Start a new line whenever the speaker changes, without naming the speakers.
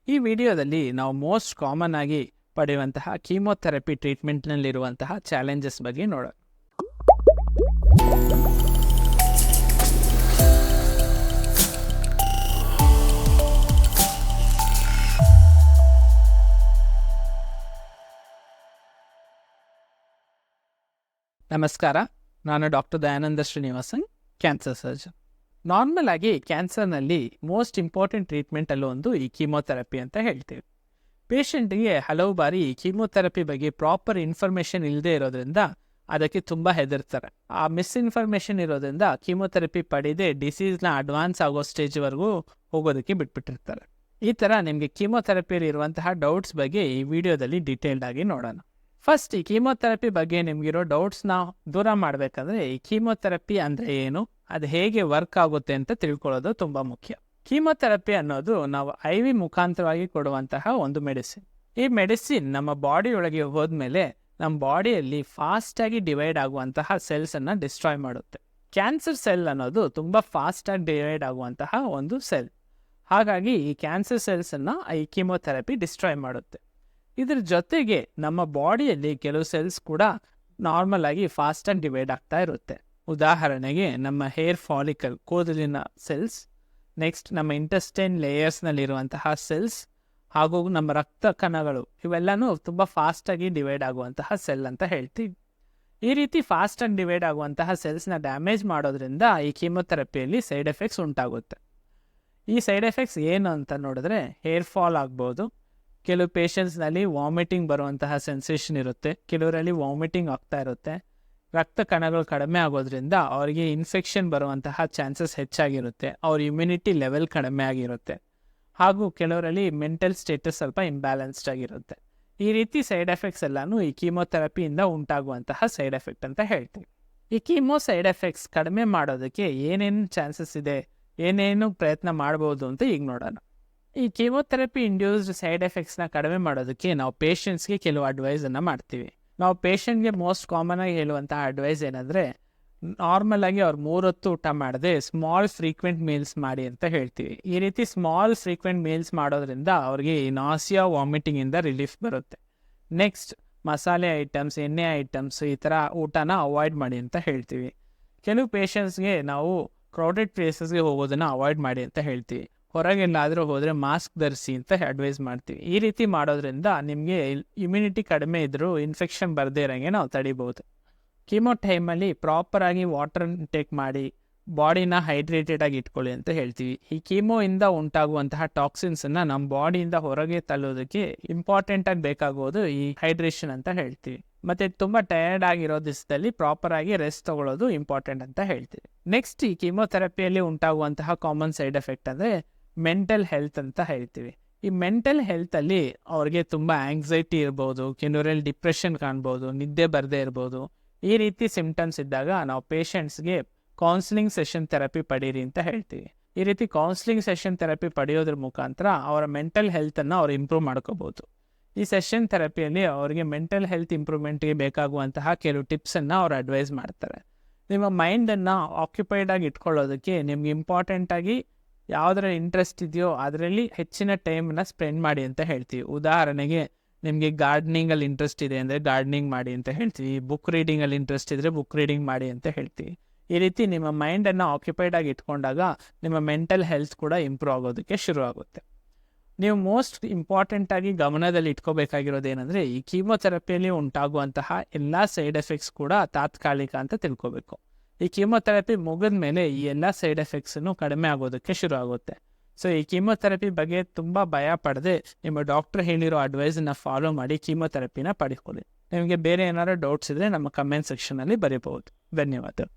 ಈ ವಿಡಿಯೋದಲ್ಲಿ ನಾವು ಮೋಸ್ಟ್ ಕಾಮನ್ ಆಗಿ ಪಡೆಯುವಂತಹ ಕೀಮೋಥೆರಪಿ ಟ್ರೀಟ್ಮೆಂಟ್ನಲ್ಲಿರುವಂತಹ ಚಾಲೆಂಜಸ್ ಬಗ್ಗೆ ನೋಡೋಣ. ನಮಸ್ಕಾರ, ನಾನು doctor Dayananda Srinivasan, cancer surgeon. Normal ಆಗಿ ಕ್ಯಾನ್ಸರ್ನಲ್ಲಿ ಮೋಸ್ಟ್ ಇಂಪಾರ್ಟೆಂಟ್ ಟ್ರೀಟ್ಮೆಂಟಲ್ಲೂ ಒಂದು ಈ ಕೀಮೋಥೆರಪಿ ಅಂತ ಹೇಳ್ತೀವಿ. ಪೇಷಂಟ್ಗೆ ಹಲವು ಬಾರಿ ಈ ಕೀಮೋಥೆರಪಿ ಬಗ್ಗೆ ಪ್ರಾಪರ್ ಇನ್ಫಾರ್ಮೇಷನ್ ಇಲ್ಲದೆ ಇರೋದ್ರಿಂದ ಅದಕ್ಕೆ ತುಂಬ ಹೆದರ್ತಾರೆ. ಆ ಮಿಸ್ಇನ್ಫಾರ್ಮೇಷನ್ ಇರೋದ್ರಿಂದ ಕೀಮೋಥೆರಪಿ ಪಡೆದೇ ಡಿಸೀಸ್ನ ಅಡ್ವಾನ್ಸ್ ಆಗೋ ಸ್ಟೇಜ್ವರೆಗೂ ಹೋಗೋದಕ್ಕೆ ಬಿಟ್ಬಿಟ್ಟಿರ್ತಾರೆ. ಈ ಥರ ನಿಮಗೆ ಕೀಮೋಥೆರಪಿಯಲ್ಲಿ ಇರುವಂತಹ ಡೌಟ್ಸ್ ಬಗ್ಗೆ ಈ ವಿಡಿಯೋದಲ್ಲಿ ಡೀಟೇಲ್ಡ್ ಆಗಿ ನೋಡೋಣ. ಫಸ್ಟ್, ಈ ಕೀಮೋಥೆರಪಿ ಬಗ್ಗೆ ನಿಮಗಿರೋ ಡೌಟ್ಸ್ನ ದೂರ ಮಾಡಬೇಕಂದ್ರೆ ಈ ಕೀಮೋಥೆರಪಿ ಅಂದರೆ ಏನು, ಅದು ಹೇಗೆ ವರ್ಕ್ ಆಗುತ್ತೆ ಅಂತ ತಿಳ್ಕೊಳ್ಳೋದು ತುಂಬ ಮುಖ್ಯ. ಕೀಮೋಥೆರಪಿ ಅನ್ನೋದು ನಾವು IV ಮುಖಾಂತರವಾಗಿ ಕೊಡುವಂತಹ ಒಂದು ಮೆಡಿಸಿನ್. ಈ ಮೆಡಿಸಿನ್ ನಮ್ಮ ಬಾಡಿ ಒಳಗೆ ಹೋದ್ಮೇಲೆ ನಮ್ಮ ಬಾಡಿಯಲ್ಲಿ ಫಾಸ್ಟಾಗಿ ಡಿವೈಡ್ ಆಗುವಂತಹ ಸೆಲ್ಸನ್ನು ಡಿಸ್ಟ್ರಾಯ್ ಮಾಡುತ್ತೆ. ಕ್ಯಾನ್ಸರ್ ಸೆಲ್ ಅನ್ನೋದು ತುಂಬ ಫಾಸ್ಟಾಗಿ ಡಿವೈಡ್ ಆಗುವಂತಹ ಒಂದು ಸೆಲ್. ಹಾಗಾಗಿ ಈ ಕ್ಯಾನ್ಸರ್ ಸೆಲ್ಸನ್ನು ಈ ಕೀಮೋಥೆರಪಿ ಡಿಸ್ಟ್ರಾಯ್ ಮಾಡುತ್ತೆ. ಇದ್ರ ಜೊತೆಗೆ ನಮ್ಮ ಬಾಡಿಯಲ್ಲಿ ಕೆಲವು ಸೆಲ್ಸ್ ಕೂಡ ನಾರ್ಮಲ್ ಆಗಿ ಫಾಸ್ಟಾಗಿ ಡಿವೈಡ್ ಆಗ್ತಾ ಇರುತ್ತೆ. ಉದಾಹರಣೆಗೆ ನಮ್ಮ ಹೇರ್ ಫಾಲಿಕಲ್, ಕೂದಲಿನ ಸೆಲ್ಸ್, ನೆಕ್ಸ್ಟ್ ನಮ್ಮ ಇಂಟೆಸ್ಟೈನ್ ಲೇಯರ್ಸ್ನಲ್ಲಿರುವಂತಹ ಸೆಲ್ಸ್, ಹಾಗೂ ನಮ್ಮ ರಕ್ತ ಕಣಗಳು, ಇವೆಲ್ಲನೂ ತುಂಬ ಫಾಸ್ಟಾಗಿ ಡಿವೈಡ್ ಆಗುವಂತಹ ಸೆಲ್ ಅಂತ ಹೇಳ್ತೀವಿ. ಈ ರೀತಿ ಫಾಸ್ಟಾಗಿ ಡಿವೈಡ್ ಆಗುವಂತಹ ಸೆಲ್ಸ್ನ ಡ್ಯಾಮೇಜ್ ಮಾಡೋದ್ರಿಂದ ಈ ಕೀಮೋಥೆರಪಿಯಲ್ಲಿ ಸೈಡ್ ಎಫೆಕ್ಟ್ಸ್ ಉಂಟಾಗುತ್ತೆ. ಈ ಸೈಡ್ ಎಫೆಕ್ಟ್ಸ್ ಏನು ಅಂತ ನೋಡಿದ್ರೆ, ಹೇರ್ ಫಾಲ್ ಆಗ್ಬೋದು, ಕೆಲವು ಪೇಷಂಟ್ಸ್ನಲ್ಲಿ ವಾಮಿಟಿಂಗ್ ಬರುವಂತಹ ಸೆನ್ಸೇಷನ್ ಇರುತ್ತೆ, ಕೆಲವರಲ್ಲಿ ವಾಮಿಟಿಂಗ್ ಆಗ್ತಾ ಇರುತ್ತೆ, ರಕ್ತ ಕಣಗಳು ಕಡಿಮೆ ಆಗೋದ್ರಿಂದ ಅವರಿಗೆ ಇನ್ಫೆಕ್ಷನ್ ಬರುವಂತಹ ಚಾನ್ಸಸ್ ಹೆಚ್ಚಾಗಿರುತ್ತೆ, ಅವ್ರ ಇಮ್ಯುನಿಟಿ ಲೆವೆಲ್ ಕಡಿಮೆ ಆಗಿರುತ್ತೆ, ಹಾಗೂ ಕೆಲವರಲ್ಲಿ ಮೆಂಟಲ್ ಸ್ಟೇಟಸ್ ಸ್ವಲ್ಪ ಇಂಬ್ಯಾಲೆನ್ಸ್ಡ್ ಆಗಿರುತ್ತೆ. ಈ ರೀತಿ ಸೈಡ್ ಎಫೆಕ್ಟ್ಸ್ ಎಲ್ಲನೂ ಈ ಕೀಮೋಥೆರಪಿಯಿಂದ ಉಂಟಾಗುವಂತಹ ಸೈಡ್ ಎಫೆಕ್ಟ್ ಅಂತ ಹೇಳ್ತೀವಿ. ಈ ಕೀಮೋ ಸೈಡ್ ಎಫೆಕ್ಟ್ಸ್ ಕಡಿಮೆ ಮಾಡೋದಕ್ಕೆ ಏನೇನು ಚಾನ್ಸಸ್ ಇದೆ, ಏನೇನು ಪ್ರಯತ್ನ ಮಾಡ್ಬೋದು ಅಂತ ಈಗ ನೋಡೋಣ. ಈ ಕೀಮೋಥೆರಪಿ ಇಂಡ್ಯೂಸ್ಡ್ ಸೈಡ್ ಎಫೆಕ್ಟ್ಸ್ನ ಕಡಿಮೆ ಮಾಡೋದಕ್ಕೆ ನಾವು ಪೇಷಂಟ್ಸ್ಗೆ ಕೆಲವು ಅಡ್ವೈಸನ್ನು ಮಾಡ್ತೀವಿ. ನಾವು ಪೇಷಂಟ್ಗೆ ಮೋಸ್ಟ್ ಕಾಮನ್ ಆಗಿ ಹೇಳುವಂತಹ ಅಡ್ವೈಸ್ ಏನಂದರೆ, ನಾರ್ಮಲ್ ಆಗಿ ಅವ್ರು 3 ಹೊತ್ತು ಊಟ ಮಾಡದೆ ಸ್ಮಾಲ್ ಫ್ರೀಕ್ವೆಂಟ್ ಮೀಲ್ಸ್ ಮಾಡಿ ಅಂತ ಹೇಳ್ತೀವಿ. ಈ ರೀತಿ ಸ್ಮಾಲ್ ಫ್ರೀಕ್ವೆಂಟ್ ಮೀಲ್ಸ್ ಮಾಡೋದ್ರಿಂದ ಅವ್ರಿಗೆ ಈ ನಾಸಿಯಾ, ವಾಮಿಟಿಂಗಿಂದ ರಿಲೀಫ್ ಬರುತ್ತೆ. ನೆಕ್ಸ್ಟ್, ಮಸಾಲೆ ಐಟಮ್ಸ್, ಎಣ್ಣೆ ಐಟಮ್ಸ್, ಈ ಥರ ಊಟನ ಅವಾಯ್ಡ್ ಮಾಡಿ ಅಂತ ಹೇಳ್ತೀವಿ. ಕೆಲವು ಪೇಷಂಟ್ಸ್ಗೆ ನಾವು ಕ್ರೌಡೆಡ್ ಪ್ಲೇಸಸ್ಗೆ ಹೋಗೋದನ್ನು ಅವಾಯ್ಡ್ ಮಾಡಿ ಅಂತ ಹೇಳ್ತೀವಿ. ಹೊರಗೆಲ್ಲಾದರೂ ಹೋದರೆ ಮಾಸ್ಕ್ ಧರಿಸಿ ಅಂತ ಅಡ್ವೈಸ್ ಮಾಡ್ತೀವಿ. ಈ ರೀತಿ ಮಾಡೋದ್ರಿಂದ ನಿಮಗೆ ಇಮ್ಯುನಿಟಿ ಕಡಿಮೆ ಇದ್ದರೂ ಇನ್ಫೆಕ್ಷನ್ ಬರದೇ ಇರೋಂಗೆ ನಾವು ತಡಿಬೋದು. ಕೀಮೋ ಟೈಮಲ್ಲಿ ಪ್ರಾಪರಾಗಿ ವಾಟರ್ ಟೇಕ್ ಮಾಡಿ ಬಾಡಿನ ಹೈಡ್ರೇಟೆಡ್ ಆಗಿ ಇಟ್ಕೊಳ್ಳಿ ಅಂತ ಹೇಳ್ತೀವಿ. ಈ ಕೀಮೋಯಿಂದ ಉಂಟಾಗುವಂತಹ ಟಾಕ್ಸಿನ್ಸನ್ನು ನಮ್ಮ ಬಾಡಿಯಿಂದ ಹೊರಗೆ ತಳ್ಳೋದಕ್ಕೆ ಇಂಪಾರ್ಟೆಂಟಾಗಿ ಬೇಕಾಗೋದು ಈ ಹೈಡ್ರೇಷನ್ ಅಂತ ಹೇಳ್ತೀವಿ. ಮತ್ತು ತುಂಬ ಟಯರ್ಡ್ ಆಗಿರೋ ದಿವಸದಲ್ಲಿ ಪ್ರಾಪರಾಗಿ ರೆಸ್ಟ್ ತೊಗೊಳ್ಳೋದು ಇಂಪಾರ್ಟೆಂಟ್ ಅಂತ ಹೇಳ್ತೀವಿ. ನೆಕ್ಸ್ಟ್, ಈ ಕೀಮೋಥೆರಪಿಯಲ್ಲಿ ಉಂಟಾಗುವಂತಹ ಕಾಮನ್ ಸೈಡ್ ಎಫೆಕ್ಟ್ ಅಂದರೆ ಮೆಂಟಲ್ ಹೆಲ್ತ್ ಅಂತ ಹೇಳ್ತೀವಿ. ಈ ಮೆಂಟಲ್ ಹೆಲ್ತಲ್ಲಿ ಅವ್ರಿಗೆ ತುಂಬ ಆಂಗ್ಸೈಟಿ ಇರ್ಬೋದು, ಕೆಲವರಲ್ಲಿ ಡಿಪ್ರೆಷನ್ ಕಾಣ್ಬೋದು, ನಿದ್ದೆ ಬರದೇ ಇರ್ಬೋದು. ಈ ರೀತಿ ಸಿಮ್ಟಮ್ಸ್ ಇದ್ದಾಗ ನಾವು ಪೇಷಂಟ್ಸ್ಗೆ ಕೌನ್ಸಿಲಿಂಗ್ ಸೆಷನ್ ಥೆರಪಿ ಪಡೀರಿ ಅಂತ ಹೇಳ್ತೀವಿ. ಈ ರೀತಿ ಕೌನ್ಸಿಲಿಂಗ್ ಸೆಷನ್ ಥೆರಪಿ ಪಡೆಯೋದ್ರ ಮುಖಾಂತರ ಅವರ ಮೆಂಟಲ್ ಹೆಲ್ತನ್ನು ಅವ್ರು ಇಂಪ್ರೂವ್ ಮಾಡ್ಕೋಬೋದು. ಈ ಸೆಷನ್ ಥೆರಪಿಯಲ್ಲಿ ಅವರಿಗೆ ಮೆಂಟಲ್ ಹೆಲ್ತ್ ಇಂಪ್ರೂವ್ಮೆಂಟ್ಗೆ ಬೇಕಾಗುವಂತಹ ಕೆಲವು ಟಿಪ್ಸನ್ನು ಅವ್ರು ಅಡ್ವೈಸ್ ಮಾಡ್ತಾರೆ. ನಿಮ್ಮ ಮೈಂಡನ್ನು ಆಕ್ಯುಪೈಡ್ ಆಗಿ ಇಟ್ಕೊಳ್ಳೋದಕ್ಕೆ ನಿಮ್ಗೆ ಇಂಪಾರ್ಟೆಂಟಾಗಿ ಯಾವುದರ ಇಂಟ್ರೆಸ್ಟ್ ಇದೆಯೋ ಅದರಲ್ಲಿ ಹೆಚ್ಚಿನ ಟೈಮನ್ನು ಸ್ಪೆಂಡ್ ಮಾಡಿ ಅಂತ ಹೇಳ್ತೀವಿ. ಉದಾಹರಣೆಗೆ, ನಿಮಗೆ ಗಾರ್ಡನಿಂಗಲ್ಲಿ ಇಂಟ್ರೆಸ್ಟ್ ಇದೆ ಅಂದರೆ ಗಾರ್ಡನಿಂಗ್ ಮಾಡಿ ಅಂತ ಹೇಳ್ತೀವಿ. ಬುಕ್ ರೀಡಿಂಗಲ್ಲಿ ಇಂಟ್ರೆಸ್ಟ್ ಇದ್ದರೆ ಬುಕ್ ರೀಡಿಂಗ್ ಮಾಡಿ ಅಂತ ಹೇಳ್ತೀವಿ. ಈ ರೀತಿ ನಿಮ್ಮ ಮೈಂಡನ್ನು ಆಕ್ಯುಪೈಡ್ ಆಗಿ ಇಟ್ಕೊಂಡಾಗ ನಿಮ್ಮ ಮೆಂಟಲ್ ಹೆಲ್ತ್ ಕೂಡ ಇಂಪ್ರೂವ್ ಆಗೋದಕ್ಕೆ ಶುರು ಆಗುತ್ತೆ. ನೀವು ಮೋಸ್ಟ್ ಇಂಪಾರ್ಟೆಂಟಾಗಿ ಗಮನದಲ್ಲಿ ಇಟ್ಕೋಬೇಕಾಗಿರೋದೇನೆಂದರೆ, ಈ ಕೀಮೋಥೆರಪಿಯಲ್ಲಿ ಉಂಟಾಗುವಂತಹ ಎಲ್ಲ ಸೈಡ್ ಎಫೆಕ್ಟ್ಸ್ ಕೂಡ ತಾತ್ಕಾಲಿಕ ಅಂತ ತಿಳ್ಕೊಬೇಕು. ಈ ಕೀಮೋಥೆರಪಿ ಮುಗಿದ ಮೇಲೆ ಈ ಎಲ್ಲ ಸೈಡ್ ಎಫೆಕ್ಟ್ಸನ್ನು ಕಡಿಮೆ ಆಗೋದಕ್ಕೆ ಶುರು ಆಗುತ್ತೆ. ಸೊ ಈ ಕೀಮೋಥೆರಪಿ ಬಗ್ಗೆ ತುಂಬ ಭಯ ಪಡದೆ ನಿಮ್ಮ ಡಾಕ್ಟರ್ ಹೇಳಿರೋ ಅಡ್ವೈಸನ್ನು ಫಾಲೋ ಮಾಡಿ ಕೀಮೋಥೆರಪಿನ ಪಡ್ಕೊಳ್ಳಿ. ನಿಮಗೆ ಬೇರೆ ಏನಾದರೂ ಡೌಟ್ಸ್ ಇದ್ದರೆ ನಮ್ಮ ಕಮೆಂಟ್ ಸೆಕ್ಷನಲ್ಲಿ ಬರೀಬಹುದು. ಧನ್ಯವಾದ.